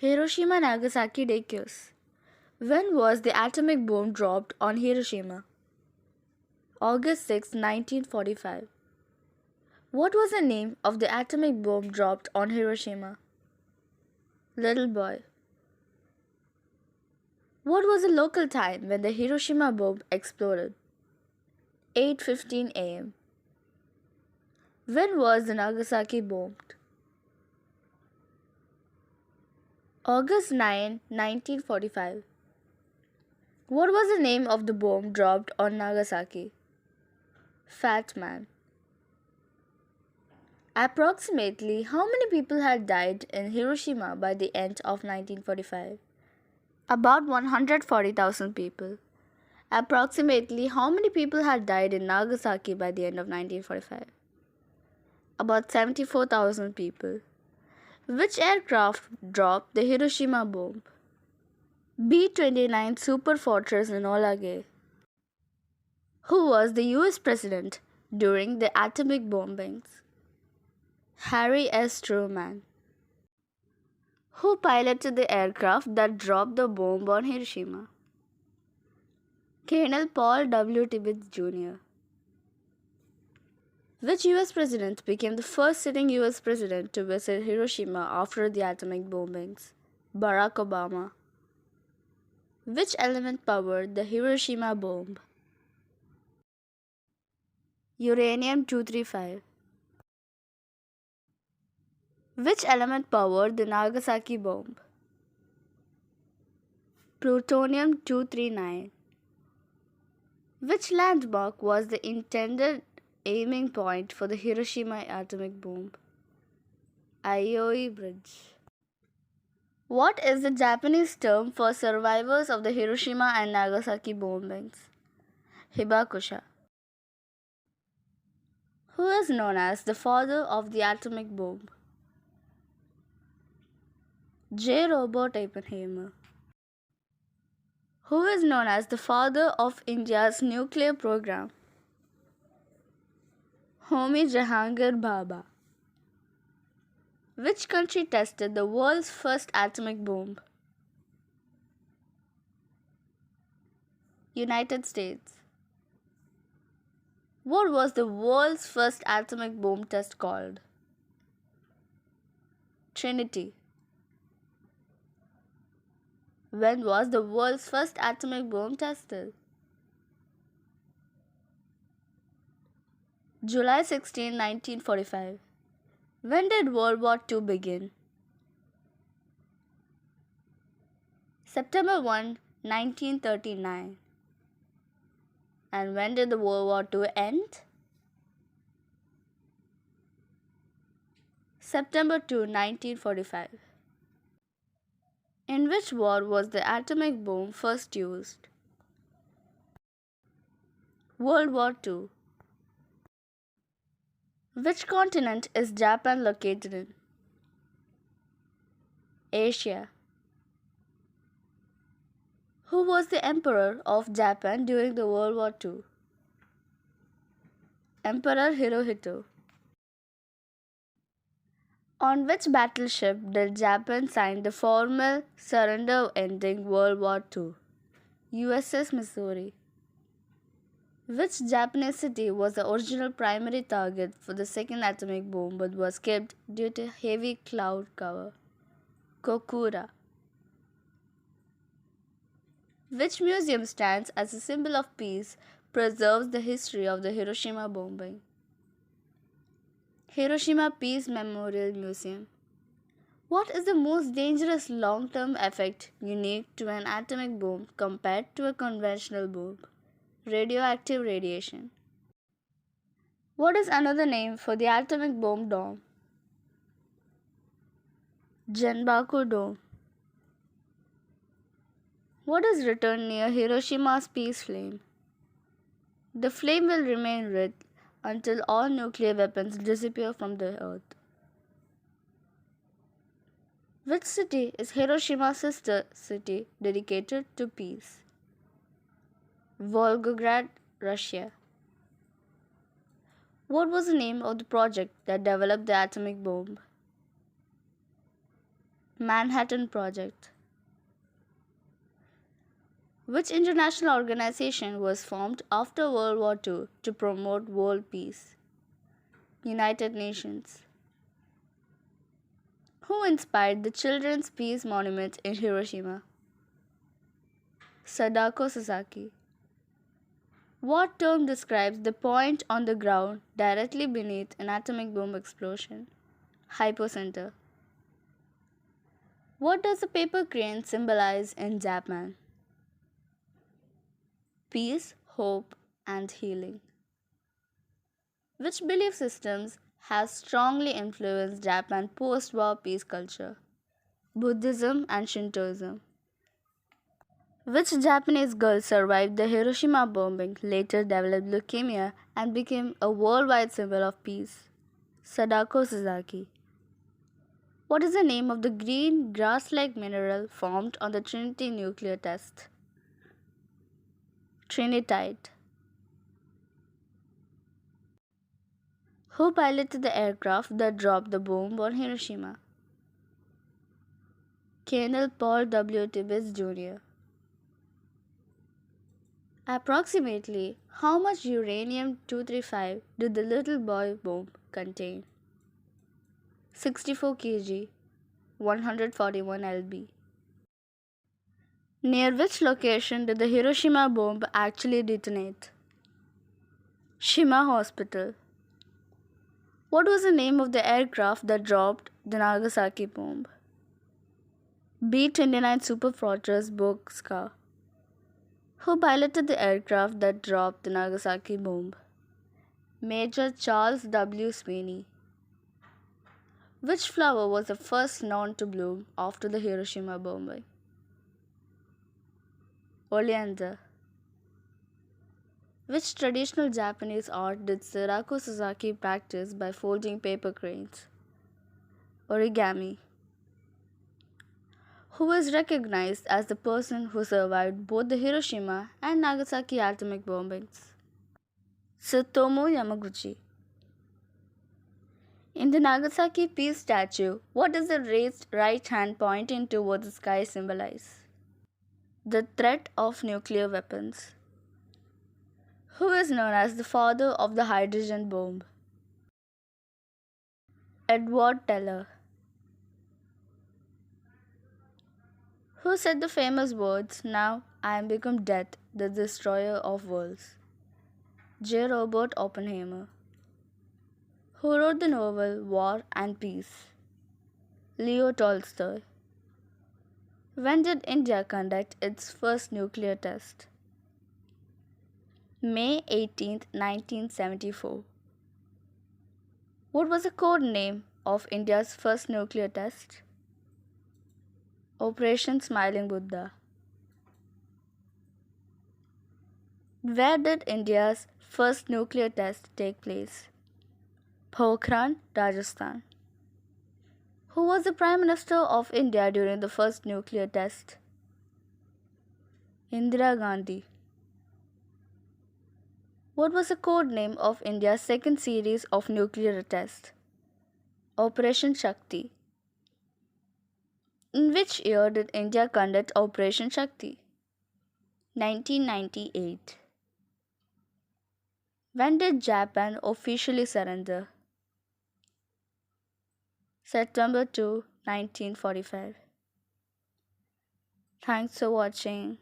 Hiroshima Nagasaki Daikyo's. When was the atomic bomb dropped on Hiroshima? August 6, 1945. What was the name of the atomic bomb dropped on Hiroshima? Little Boy. What was the local time when the Hiroshima bomb exploded? 8:15 a.m. When was the Nagasaki bombed? August 9, 1945. What was the name of the bomb dropped on Nagasaki? Fat Man. Approximately how many people had died in Hiroshima by the end of 1945? About 140,000 people. Approximately how many people had died in Nagasaki by the end of 1945? About 74,000 people. Which aircraft dropped the Hiroshima bomb? B-29 Super Fortress Enola. Who was the US President during the atomic bombings? Harry S. Truman. Who piloted the aircraft that dropped the bomb on Hiroshima? Colonel Paul W. Tibbets Jr. Which US president became the first sitting US president to visit Hiroshima after the atomic bombings? Barack Obama. Which element powered the Hiroshima bomb? Uranium-235. Which element powered the Nagasaki bomb? Plutonium-239. Which landmark was the intended aiming point for the Hiroshima atomic bomb? Aioi Bridge. What is the Japanese term for survivors of the Hiroshima and Nagasaki bombings? Hibakusha. Who is known as the father of the atomic bomb? J. Robert Oppenheimer. Who is known as the father of India's nuclear program? Homi Jahangir Bhabha. Which country tested the world's first atomic bomb? United States. What was the world's first atomic bomb test called? Trinity. When was the world's first atomic bomb tested? July 16, 1945. When did World War II begin? September 1, 1939. And when did the World War II end? September 2, 1945. In which war was the atomic bomb first used? World War II. Which continent is Japan located in? Asia. Who was the emperor of Japan during the World War II? Emperor Hirohito. On which battleship did Japan sign the formal surrender ending World War II? USS Missouri. Which Japanese city was the original primary target for the second atomic bomb but was skipped due to heavy cloud cover? Kokura. Which museum stands as a symbol of peace, preserves the history of the Hiroshima bombing? Hiroshima Peace Memorial Museum. What is the most dangerous long-term effect unique to an atomic bomb compared to a conventional bomb? Radioactive radiation. What is another name for the atomic bomb dome? Genbaku Dome. What is written near Hiroshima's peace flame? The flame will remain lit until all nuclear weapons disappear from the earth. Which city is Hiroshima's sister city dedicated to peace? Volgograd, Russia. What was the name of the project that developed the atomic bomb? Manhattan Project. Which international organization was formed after World War II to promote world peace? United Nations. Who inspired the Children's Peace Monument in Hiroshima? Sadako Sasaki. What term describes the point on the ground directly beneath an atomic bomb explosion? Hypocenter. What does a paper crane symbolize in Japan? Peace, hope, and healing. Which belief systems have strongly influenced Japan's post-war peace culture? Buddhism and Shintoism. Which Japanese girl survived the Hiroshima bombing, later developed leukemia, and became a worldwide symbol of peace? Sadako Sasaki. What is the name of the green grass-like mineral formed on the Trinity nuclear test? Trinitite. Who piloted the aircraft that dropped the bomb on Hiroshima? Colonel Paul W. Tibbets Jr. Approximately how much uranium-235 did the little boy bomb contain? 64 kg, 141 lb. Near which location did the Hiroshima bomb actually detonate? Shima Hospital. What was the name of the aircraft that dropped the Nagasaki bomb? B-29 Superfortress Boxcar. Who piloted the aircraft that dropped the Nagasaki bomb? Major Charles W. Sweeney. Which flower was the first known to bloom after the Hiroshima bombing? Oleander. Which traditional Japanese art did Sadako Sasaki practice by folding paper cranes? Origami. Who is recognized as the person who survived both the Hiroshima and Nagasaki atomic bombings? Tsutomu Yamaguchi. In the Nagasaki peace statue, what does the raised right hand pointing toward the sky symbolize? The threat of nuclear weapons. Who is known as the father of the hydrogen bomb? Edward Teller. Who said the famous words, "Now I am become death, the destroyer of worlds"? J. Robert Oppenheimer. Who wrote the novel War and Peace? Leo Tolstoy. When did India conduct its first nuclear test? May 18, 1974. What was the code name of India's first nuclear test? Operation Smiling Buddha. Where did India's first nuclear test take place? Pokhran, Rajasthan. Who was the Prime Minister of India during the first nuclear test? Indira Gandhi. What was the code name of India's second series of nuclear tests? Operation Shakti. In which year did India conduct Operation Shakti? 1998. When did Japan officially surrender? September 2, 1945. Thanks for watching.